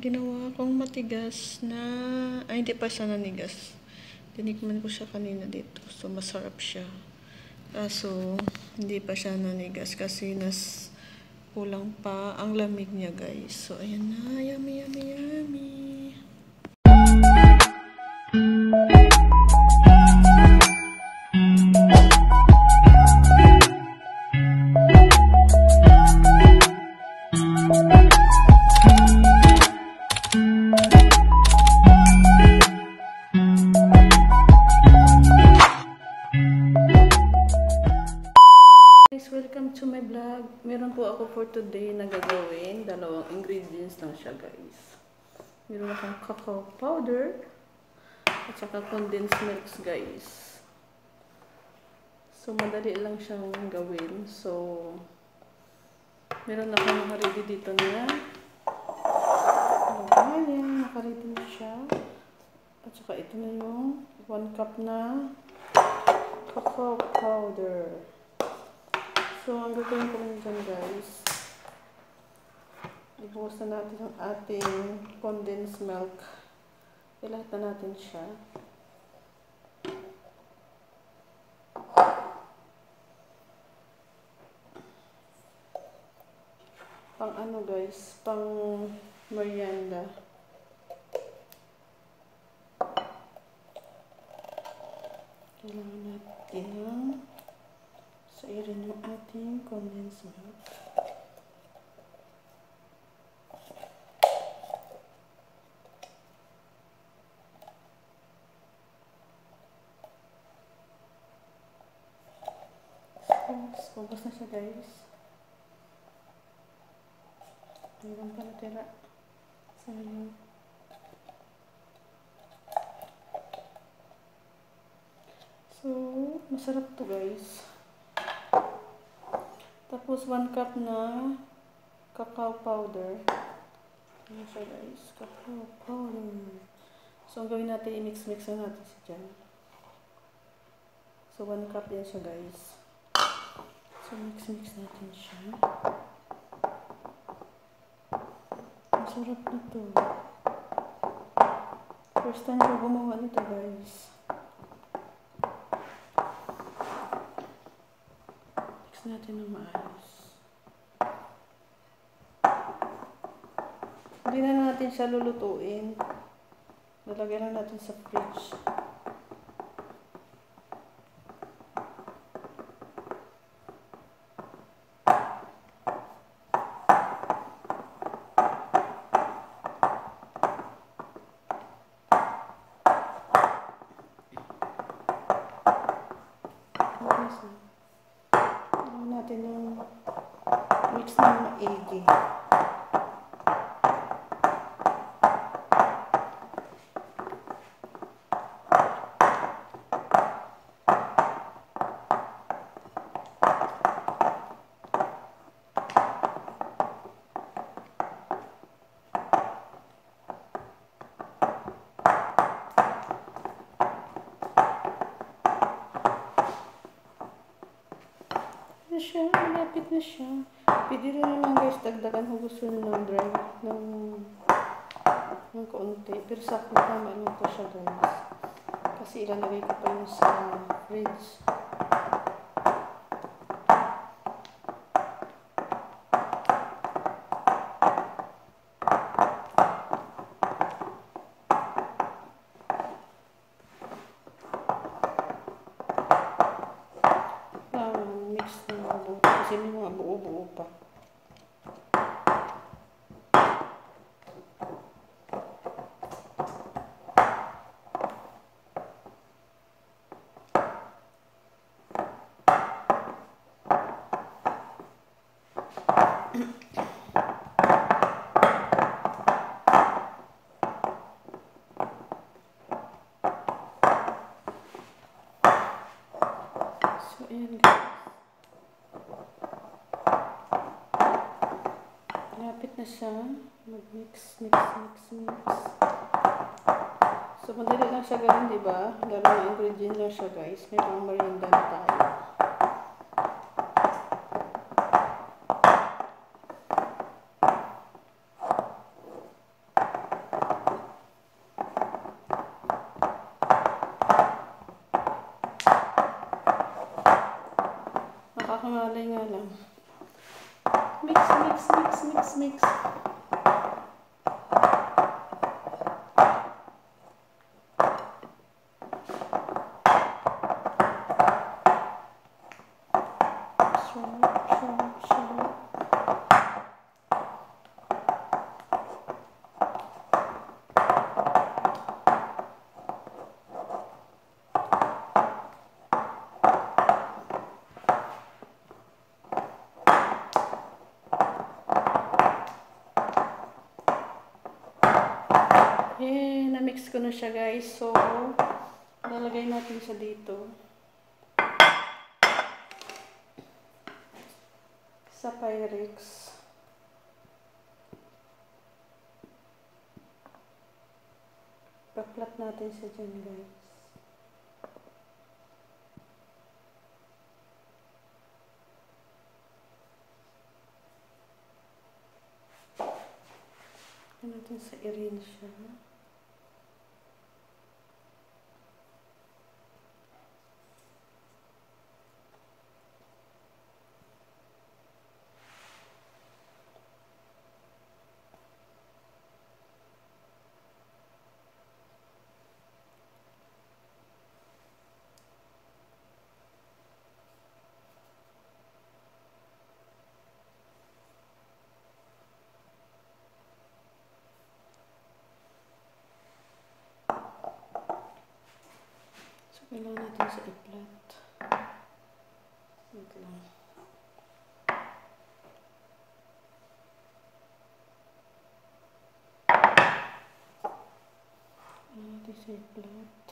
ginawa kong matigas na, ay hindi pa siya nanigas. Tinikman ko siya kanina dito. So, masarap siya. Kaso, hindi pa siya nanigas kasi kulang pa ang lamig niya, guys. So, ayan na. Yummy, yummy, yummy. Welcome to my vlog. Meron po ako for today na gagawin. Dalawang ingredients lang siya, guys. Meron akong cacao powder at saka condensed milk, guys. So, madali lang siyang gawin. So, meron akong nakaready dito na ayan, nakaready na siya. At saka ito na yung 1 cup na cacao powder. So, ang gagawin ko lang dyan, guys, ibuhos na natin ang ating condensed milk. Ilahat na natin siya. Pang ano, guys, pang merienda. Kailangan natin ng sairin yung ating condensed milk. So, pabas na siya, guys. Mayroon pa natira. Sayang. So, masarap to, guys. Tapos, 1 cup na cacao powder. Ano siya, guys? Cacao powder. So, ang gawin natin, i-mix-mix na natin siya dyan. So, 1 cup yan siya, guys. So, mix-mix natin siya. Masarap na to. First time ko gumawa nito, guys. Natin ng maayos. Hindi na natin siya lulutuin. Lalagyan na natin sa fridge. Natin yung mix ng maigi. Na siya, malapit na siya. Pwede rin naman, guys, dagdagan kung gusto nyo ng dry ng kaunti. Pero sakto tama lang po siya, guys. Kasi ilalagay ko pa yun sa fridge. Kasi may mga buo-buo pa. So, ayan, guys. Malapit na siya. Mag-mix, mix, mix, mix. So, madali lang siya gawin, diba? Dalawang ingredient lang siya, guys. May pang merienda na tayo. Na-mix ko na siya guys. So, lalagay natin siya dito. Sa Pyrex. Pa-flat natin siya dyan guys. Natin sa irin siya. Kailangan natin sa i-flat. Wait lang. Kailangan natin sa i-flat.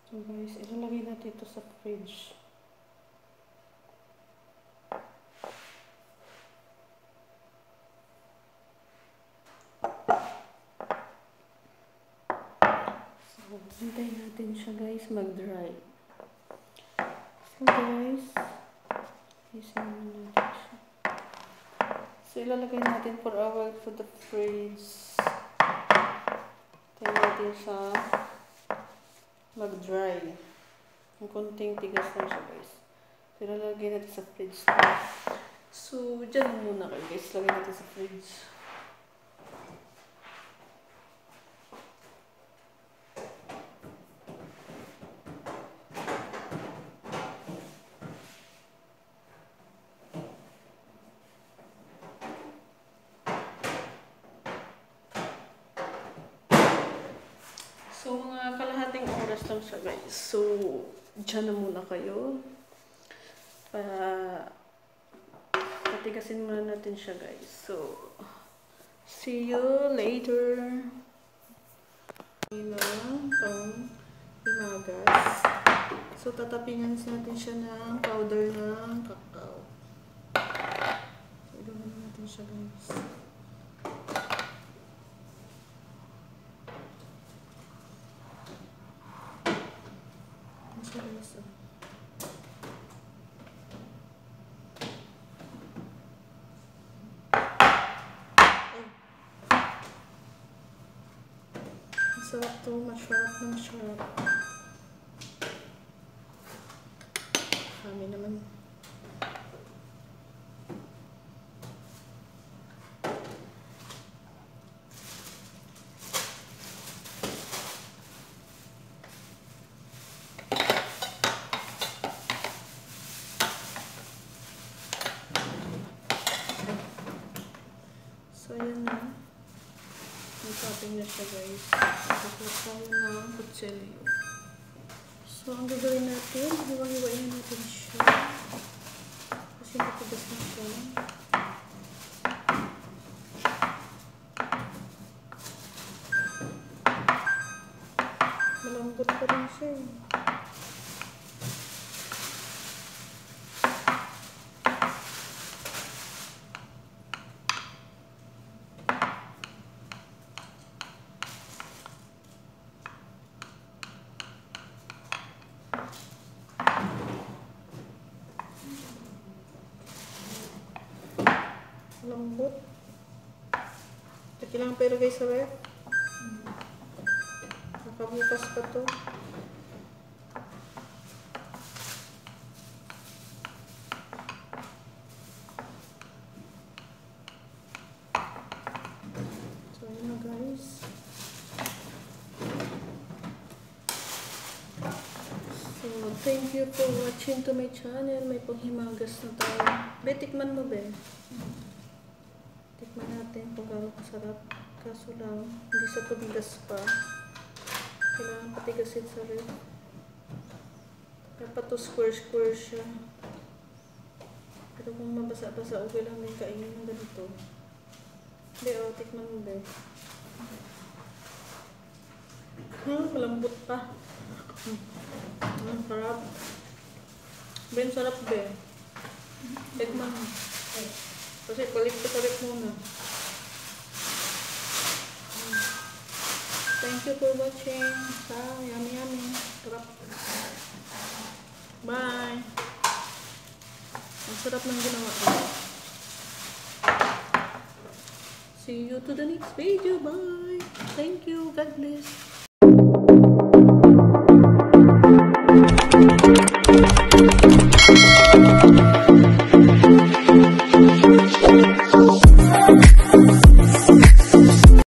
So guys, ilalagay natin ito sa fridge. So, hintayin natin siya guys mag-dry. So guys, isin natin siya. So ilalagay natin for a while to the fridge. Hintayin natin siya mag-dry. Ang konting tigas lang siya guys. So, ilalagay natin sa fridge. So, dyan muna kayo guys. Lagay natin sa fridge. So, mga kalahating oras lang siya guys. So, dyan na muna kayo. Patigasin muna natin siya guys. So, see you later. Ito itong imagas. So, tatapingan natin siya ng powder ng kakao. So, gawin natin siya guys. Masarap to, masarap na masarap. Kami naman. So, yan na. Nag-topping na siya guys. Tapos tayo ng kutsilyo. So, ang gagawin natin, hiwa-hiwain natin siya. Kasi matigas na siya. Malambot pa rin siya. Lambot. Kailangan pero guys sa ref. Nakabukas pa to. Thank you for watching to my channel. May panghimagas na tayo. Be, tikman mo, be. Tikman natin kung gaano kasarap. Kaso lang, hindi sa tumigas pa. Kailangan patigasin sa rin. Dapat to square siya. Pero kung mabasa-basa, okay lang din kainin ng ganito. Be, tikman mo, be. Malambot pa. Sarap. Ben, sarap, be. Tikman mo. Kasi palit muna. Thank you for watching. Yummy. Sarap. Bye. Ang sarap ng ginawa ko. See you to the next video. Bye. Thank you. God bless.